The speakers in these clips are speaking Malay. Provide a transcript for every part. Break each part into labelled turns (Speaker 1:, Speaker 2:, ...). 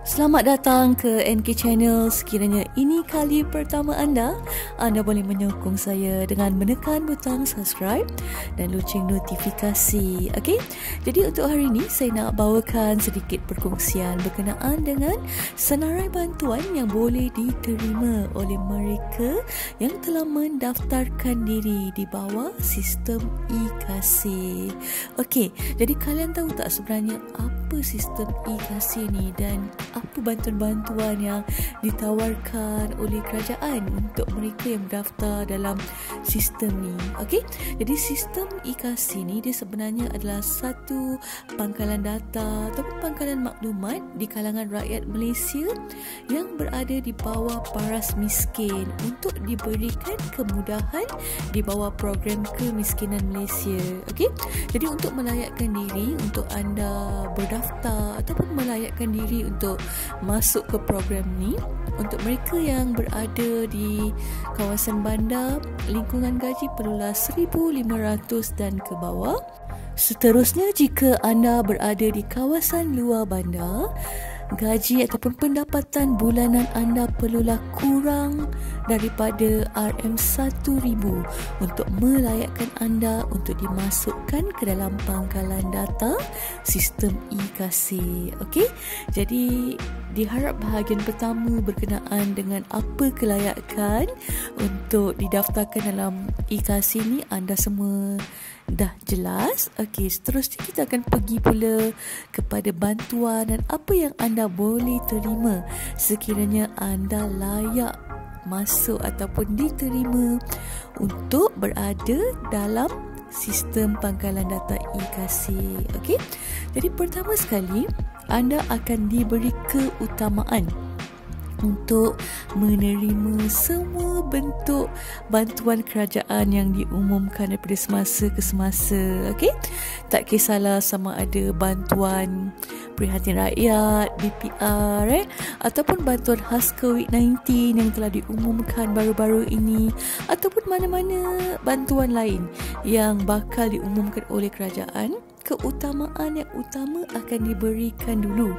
Speaker 1: Selamat datang ke NK Channel. Sekiranya ini kali pertama anda boleh menyokong saya dengan menekan butang subscribe dan loceng notifikasi. Okey. Jadi untuk hari ini saya nak bawakan sedikit perkongsian berkenaan dengan senarai bantuan yang boleh diterima oleh mereka yang telah mendaftarkan diri di bawah sistem e-Kasih. Okey. Jadi kalian tahu tak sebenarnya apa sistem e-Kasih ni dan apa bantuan-bantuan yang ditawarkan oleh kerajaan untuk mereka yang berdaftar dalam sistem ni. Okey. Jadi sistem e-Kasih ni dia sebenarnya adalah satu pangkalan data ataupun pangkalan maklumat di kalangan rakyat Malaysia yang berada di bawah paras miskin untuk diberikan kemudahan di bawah program kemiskinan Malaysia. Okey. Jadi untuk melayakkan diri untuk anda berdaftar ataupun melayakkan diri untuk masuk ke program ni, untuk mereka yang berada di kawasan bandar, lingkungan gaji perlulah 1,500 dan ke bawah. Seterusnya, jika anda berada di kawasan luar bandar, gaji ataupun pendapatan bulanan anda perlulah kurang daripada RM1,000 untuk melayakkan anda untuk dimasukkan ke dalam pangkalan data sistem e-Kasih. Okey. Jadi diharap bahagian pertama berkenaan dengan apa kelayakan untuk didaftarkan dalam e-Kasih ni anda semua dah jelas. Okey, seterusnya kita akan pergi pula kepada bantuan dan apa yang anda boleh terima sekiranya anda layak masuk ataupun diterima untuk berada dalam sistem pangkalan data e-Kasih. Okey. Jadi pertama sekali anda akan diberi keutamaan untuk menerima semua bentuk bantuan kerajaan yang diumumkan daripada semasa ke semasa. Okey? Tak kisahlah sama ada bantuan Prihatin Rakyat, BPR ataupun bantuan khas COVID-19 yang telah diumumkan baru-baru ini ataupun mana-mana bantuan lain yang bakal diumumkan oleh kerajaan. Keutamaan yang utama akan diberikan dulu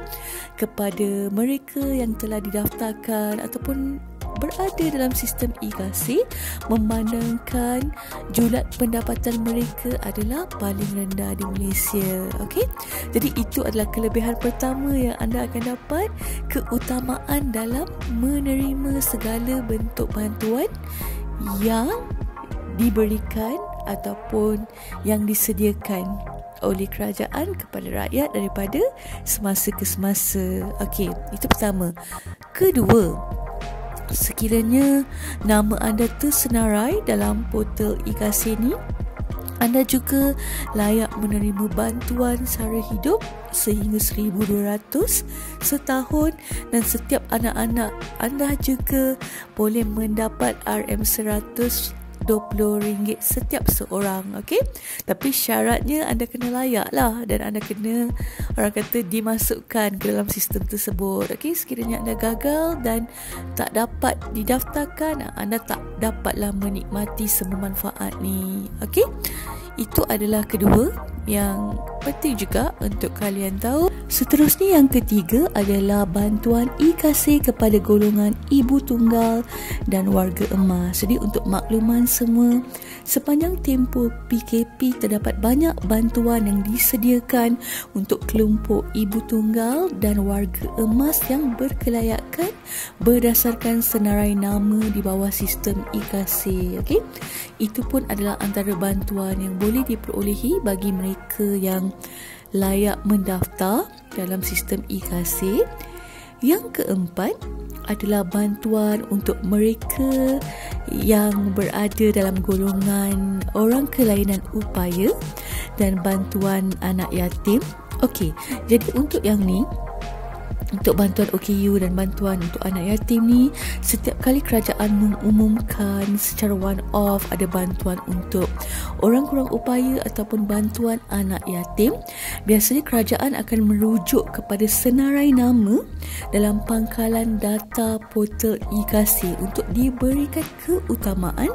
Speaker 1: kepada mereka yang telah didaftarkan ataupun berada dalam sistem e-Kasih, memandangkan julat pendapatan mereka adalah paling rendah di Malaysia. Okey. Jadi itu adalah kelebihan pertama yang anda akan dapat, keutamaan dalam menerima segala bentuk bantuan yang diberikan ataupun yang disediakan oleh kerajaan kepada rakyat daripada semasa ke semasa. Okey, itu pertama. Kedua, sekiranya nama anda tersenarai dalam portal e-Kasih ni, anda juga layak menerima bantuan sara hidup sehingga 1,200 setahun dan setiap anak-anak anda juga boleh mendapat RM120 setiap seorang. Okey. Tapi syaratnya anda kena layak lah dan anda kena, orang kata, dimasukkan ke dalam sistem tersebut. Okey. Sekiranya anda gagal dan tak dapat didaftarkan, anda tak dapatlah menikmati semua manfaat ni. Okey. Itu adalah kedua yang penting juga untuk kalian tahu. Seterusnya yang ketiga adalah bantuan e-Kasih kepada golongan ibu tunggal dan warga emas. Jadi untuk makluman semua, sepanjang tempoh PKP terdapat banyak bantuan yang disediakan untuk kelompok ibu tunggal dan warga emas yang berkelayakan berdasarkan senarai nama di bawah sistem e-Kasih. Okey. Itu pun adalah antara bantuan yang boleh diperolehi bagi mereka yang layak mendaftar dalam sistem e-Kasih. Yang keempat adalah bantuan untuk mereka yang berada dalam golongan orang kelainan upaya dan bantuan anak yatim. Okey, jadi untuk yang ni, untuk bantuan OKU dan bantuan untuk anak yatim ni, setiap kali kerajaan mengumumkan secara one off ada bantuan untuk orang kurang upaya ataupun bantuan anak yatim, biasanya kerajaan akan merujuk kepada senarai nama dalam pangkalan data portal e-Kasih untuk diberikan keutamaan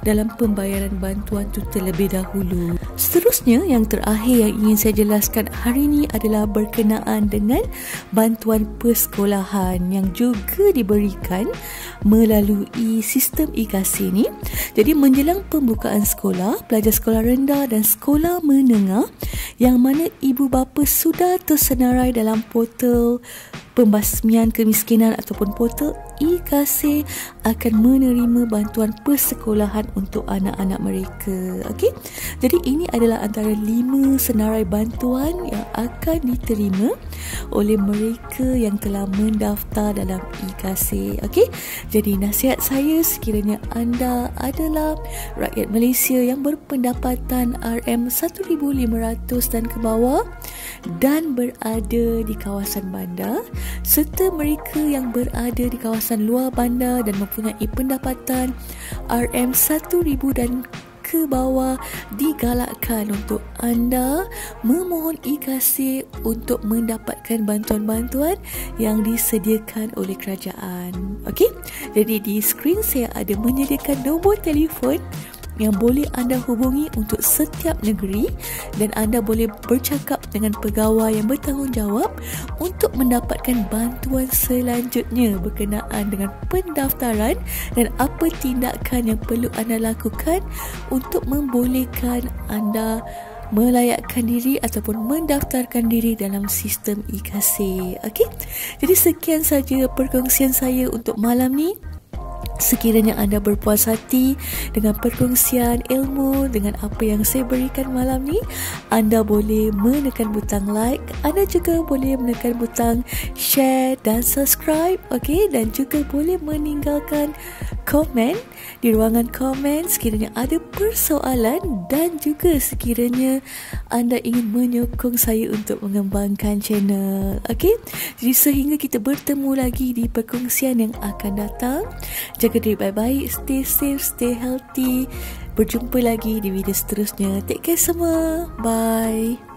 Speaker 1: dalam pembayaran bantuan itu terlebih dahulu. Seterusnya, yang terakhir yang ingin saya jelaskan hari ini adalah berkenaan dengan bantuan bantuan persekolahan yang juga diberikan melalui sistem e-KASI ni. Jadi menjelang pembukaan sekolah, pelajar sekolah rendah dan sekolah menengah yang mana ibu bapa sudah tersenarai dalam portal pembasmian kemiskinan ataupun portal e-KASI akan menerima bantuan persekolahan untuk anak-anak mereka. Okey. Jadi ini adalah antara 5 senarai bantuan yang akan diterima oleh mereka yang telah mendaftar dalam e-KASI. Okey. Jadi nasihat saya, sekiranya anda adalah rakyat Malaysia yang berpendapatan RM1,500 dan ke bawah dan berada di kawasan bandar, serta mereka yang berada di kawasan luar bandar dan mempunyai pendapatan RM1,000 dan ke bawah, digalakkan untuk anda memohon e-KASI untuk mendapatkan bantuan-bantuan yang disediakan oleh kerajaan. Okey, jadi di skrin saya ada menyediakan nombor telefon yang boleh anda hubungi untuk setiap negeri dan anda boleh bercakap dengan pegawai yang bertanggungjawab untuk mendapatkan bantuan selanjutnya berkenaan dengan pendaftaran dan apa tindakan yang perlu anda lakukan untuk membolehkan anda melayakkan diri ataupun mendaftarkan diri dalam sistem e-KASI. Okey, jadi sekian saja perkongsian saya untuk malam ni. Sekiranya anda berpuas hati dengan perkongsian ilmu dengan apa yang saya berikan malam ni, anda boleh menekan butang like, anda juga boleh menekan butang share dan subscribe. Okey, dan juga boleh meninggalkan komen di ruangan komen sekiranya ada persoalan dan juga sekiranya anda ingin menyokong saya untuk mengembangkan channel. Okey, jadi sehingga kita bertemu lagi di perkongsian yang akan datang, jaga diri baik-baik, stay safe, stay healthy. Berjumpa lagi di video seterusnya. Take care semua. Bye.